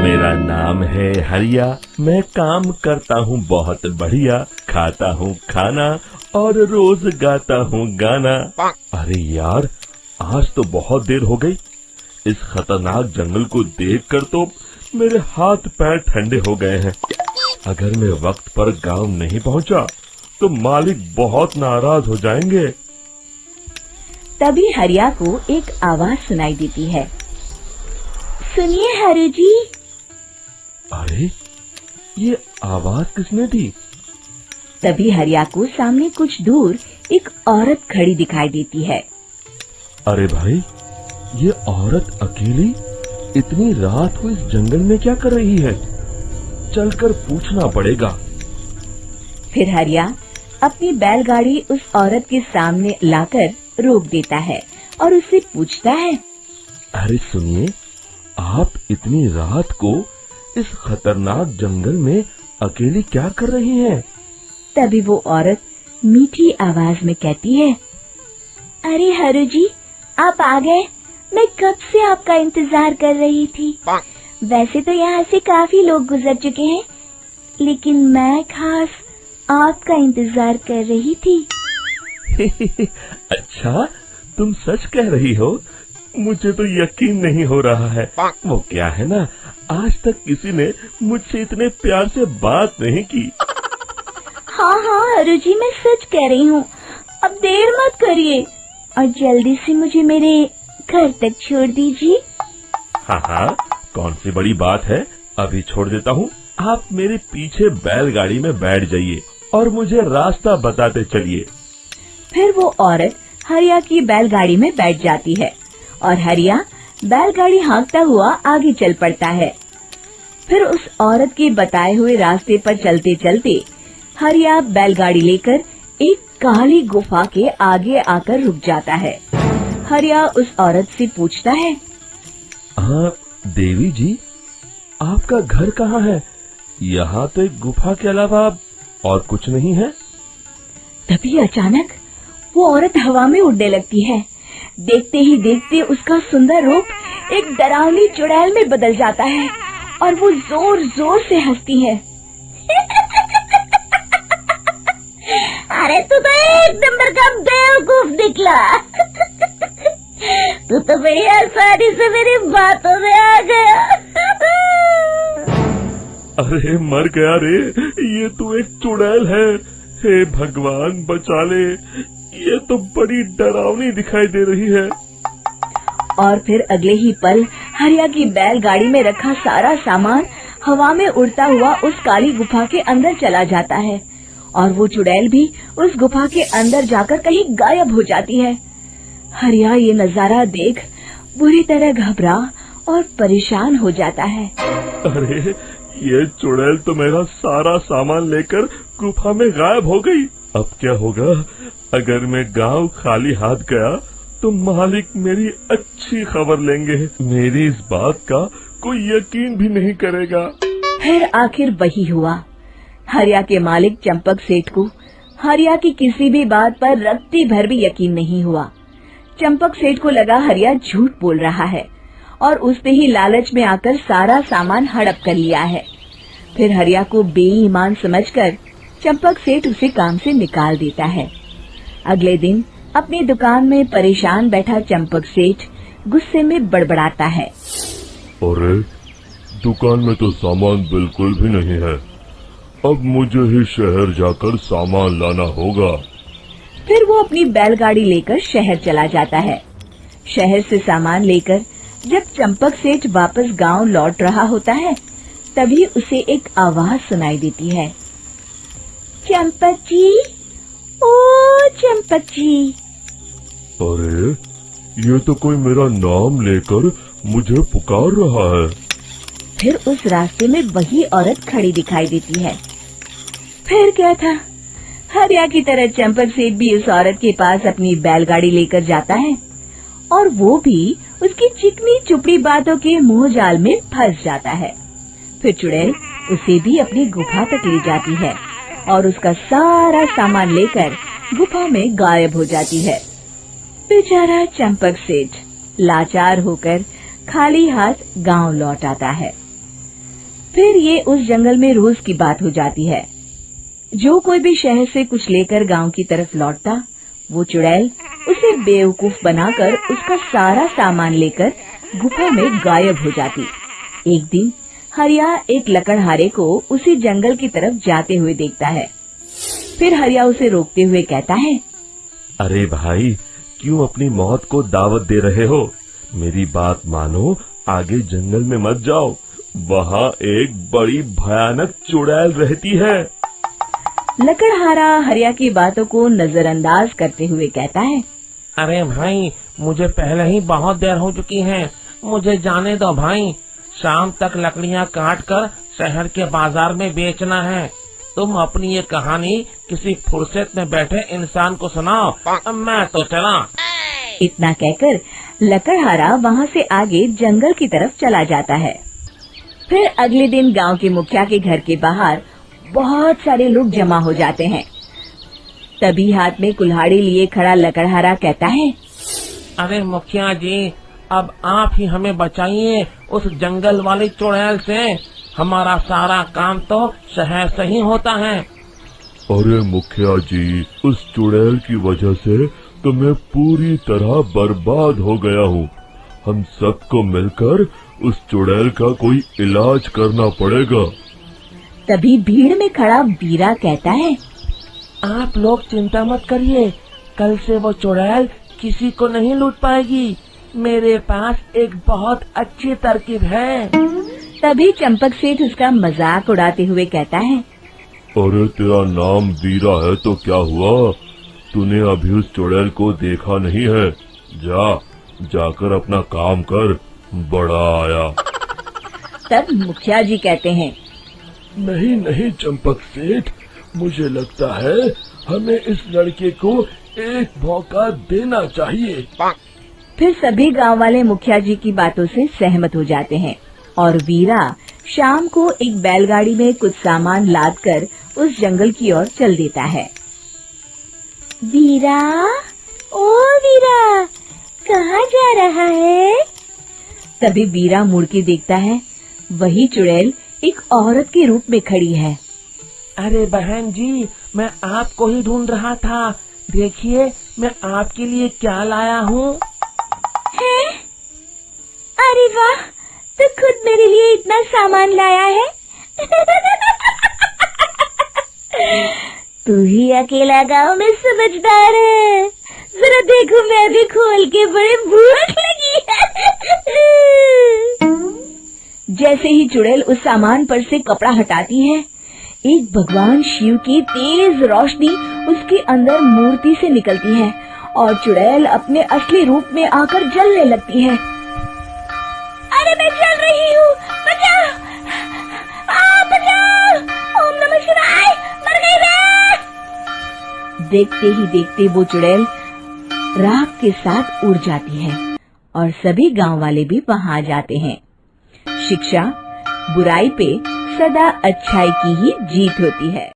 मेरा नाम है हरिया, मैं काम करता हूँ बहुत बढ़िया, खाता हूँ खाना और रोज गाता हूँ गाना। अरे यार, आज तो बहुत देर हो गई। इस खतरनाक जंगल को देखकर तो मेरे हाथ पैर ठंडे हो गए हैं। अगर मैं वक्त पर गांव नहीं पहुंचा तो मालिक बहुत नाराज हो जाएंगे। तभी हरिया को एक आवाज सुनाई देती है। सुनिए हरु जी। अरे, ये आवाज किसने दी? तभी हरिया को सामने कुछ दूर एक औरत खड़ी दिखाई देती है। अरे भाई, ये औरत अकेली इतनी रात को इस जंगल में क्या कर रही है? चलकर पूछना पड़ेगा। फिर हरिया अपनी बैलगाड़ी उस औरत के सामने लाकर रोक देता है और उससे पूछता है। अरे सुनिए, आप इतनी रात को इस खतरनाक जंगल में अकेली क्या कर रही हैं? तभी वो औरत मीठी आवाज में कहती है, अरे हरु जी, आप आ गए। मैं कब से आपका इंतजार कर रही थी। वैसे तो यहाँ से काफी लोग गुजर चुके हैं, लेकिन मैं खास आपका इंतजार कर रही थी। अच्छा, तुम सच कह रही हो? मुझे तो यकीन नहीं हो रहा है। वो क्या है ना, आज तक किसी ने मुझसे इतने प्यार से बात नहीं की। हाँ हाँ हरु जी, मैं सच कह रही हूँ। अब देर मत करिए और जल्दी से मुझे मेरे घर तक छोड़ दीजिए। हाँ हाँ, कौन सी बड़ी बात है, अभी छोड़ देता हूँ। आप मेरे पीछे बैलगाड़ी में बैठ जाइए और मुझे रास्ता बताते चलिए। फिर वो औरत हरिया की बैलगाड़ी में बैठ जाती है और हरिया बैलगाड़ी हाँकता हुआ आगे चल पड़ता है। फिर उस औरत के बताए हुए रास्ते पर चलते चलते हरिया बैलगाड़ी लेकर एक काली गुफा के आगे आकर रुक जाता है। हरिया उस औरत से पूछता है, हाँ देवी जी, आपका घर कहाँ है? यहाँ तो एक गुफा के अलावा और कुछ नहीं है। तभी अचानक वो औरत हवा में उड़ने लगती है। देखते ही देखते उसका सुंदर रूप एक डरावनी चुड़ैल में बदल जाता है और वो जोर जोर से हंसती है। अरे तू तो एक नंबर का बेवकूफ निकला। तू तो बड़ी आसानी से मेरी बातों में आ गया। अरे मर गया रे, ये तो एक चुड़ैल है। हे भगवान बचा ले, ये तो बड़ी डरावनी दिखाई दे रही है। और फिर अगले ही पल हरिया की बैलगाड़ी में रखा सारा सामान हवा में उड़ता हुआ उस काली गुफा के अंदर चला जाता है और वो चुड़ैल भी उस गुफा के अंदर जाकर कहीं गायब हो जाती है। हरिया ये नजारा देख बुरी तरह घबरा और परेशान हो जाता है। अरे, ये चुड़ैल तो मेरा सारा सामान लेकर गुफा में गायब हो गई। अब क्या होगा? अगर मैं गांव खाली हाथ गया तो मालिक मेरी अच्छी खबर लेंगे। मेरी इस बात का कोई यकीन भी नहीं करेगा। फिर आखिर वही हुआ। हरिया के मालिक चंपक सेठ को हरिया की किसी भी बात पर रत्ती भर भी यकीन नहीं हुआ। चंपक सेठ को लगा हरिया झूठ बोल रहा है और उसने ही लालच में आकर सारा सामान हड़प कर लिया है। फिर हरिया को बेईमान समझकर चंपक सेठ उसे काम से निकाल देता है। अगले दिन अपनी दुकान में परेशान बैठा चंपक सेठ गुस्से में बड़बड़ाता है। अरे, दुकान में तो सामान बिल्कुल भी नहीं है। अब मुझे ही शहर जाकर सामान लाना होगा। फिर वो अपनी बैलगाड़ी लेकर शहर चला जाता है। शहर से सामान लेकर जब चंपक सेठ वापस गांव लौट रहा होता है, तभी उसे एक आवाज सुनाई देती है। चंपक जी, ओ चंपक जी। अरे, ये तो कोई मेरा नाम लेकर मुझे पुकार रहा है। फिर उस रास्ते में वही औरत खड़ी दिखाई देती है। फिर क्या था, हरिया की तरह चंपक सेठ भी उस औरत के पास अपनी बैलगाड़ी लेकर जाता है और वो भी उसकी चिकनी चुपड़ी बातों के मोह जाल में फंस जाता है। फिर चुड़ैल उसे भी अपनी गुफा तक ले जाती है और उसका सारा सामान लेकर गुफा में गायब हो जाती है। बेचारा चंपक सेठ लाचार होकर खाली हाथ गांव लौट आता है। फिर ये उस जंगल में रोज की बात हो जाती है। जो कोई भी शहर से कुछ लेकर गांव की तरफ लौटता, वो चुड़ैल उसे बेवकूफ बनाकर उसका सारा सामान लेकर गुफा में गायब हो जाती। एक दिन हरिया एक लकड़हारे को उसी जंगल की तरफ जाते हुए देखता है। फिर हरिया उसे रोकते हुए कहता है, अरे भाई, क्यों अपनी मौत को दावत दे रहे हो? मेरी बात मानो, आगे जंगल में मत जाओ, वहाँ एक बड़ी भयानक चुड़ैल रहती है। लकड़हारा हरिया की बातों को नजरअंदाज करते हुए कहता है, अरे भाई, मुझे पहले ही बहुत देर हो चुकी है, मुझे जाने दो भाई। शाम तक लकड़ियाँ काट कर शहर के बाजार में बेचना है। तुम अपनी ये कहानी किसी फुर्सत में बैठे इंसान को सुनाओ, मैं तो चला। इतना कहकर लकड़हारा वहाँ से आगे जंगल की तरफ चला जाता है। फिर अगले दिन गांव के मुखिया के घर के बाहर बहुत सारे लोग जमा हो जाते हैं। तभी हाथ में कुल्हाड़ी लिए खड़ा लकड़हारा कहता है, अरे मुखिया जी, अब आप ही हमें बचाइए उस जंगल वाली चुड़ैल से। हमारा सारा काम तो शहर से ही होता है। अरे मुखिया जी, उस चुड़ैल की वजह से तो मैं पूरी तरह बर्बाद हो गया हूँ। हम सबको मिलकर उस चुड़ैल का कोई इलाज करना पड़ेगा। तभी भीड़ में खड़ा वीरा कहता है, आप लोग चिंता मत करिए, कल से वो चुड़ैल किसी को नहीं लूट पाएगी। मेरे पास एक बहुत अच्छी तरकीब है। तभी चंपक सेठ उसका मजाक उड़ाते हुए कहता है, अरे तेरा नाम वीरा है तो क्या हुआ? तूने अभी उस चुड़ैल को देखा नहीं है? जाकर अपना काम कर, बड़ा आया। तब मुखिया जी कहते हैं, नहीं चंपक सेठ, मुझे लगता है हमें इस लड़के को एक मौका देना चाहिए। फिर सभी गांव वाले मुखिया जी की बातों से सहमत हो जाते हैं और वीरा शाम को एक बैलगाड़ी में कुछ सामान लादकर उस जंगल की ओर चल देता है। वीरा, ओ वीरा, कहाँ जा रहा है? तभी वीरा मुड़ के देखता है, वही चुड़ैल एक औरत के रूप में खड़ी है। अरे बहन जी, मैं आपको ही ढूंढ रहा था। देखिए, मैं आपके लिए क्या लाया हूँ। अरे वाह, तो खुद मेरे लिए इतना सामान लाया है। तू ही अकेला गांव में समझदार है। जरा देखो, मैं भी खोल के, बड़े भूख लगी है। जैसे ही चुड़ैल उस सामान पर से कपड़ा हटाती है, एक भगवान शिव की तेज रोशनी उसके अंदर मूर्ति से निकलती है और चुड़ैल अपने असली रूप में आकर जलने लगती है। अरे मैं जल रही हूँ, बचाओ! बचाओ! ओम नमः शिवाय, मर गई मैं! देखते ही देखते वो चुड़ैल राख के साथ उड़ जाती है और सभी गांव वाले भी वहां आ जाते हैं। शिक्षा बुराई पे सदा अच्छाई की ही जीत होती है।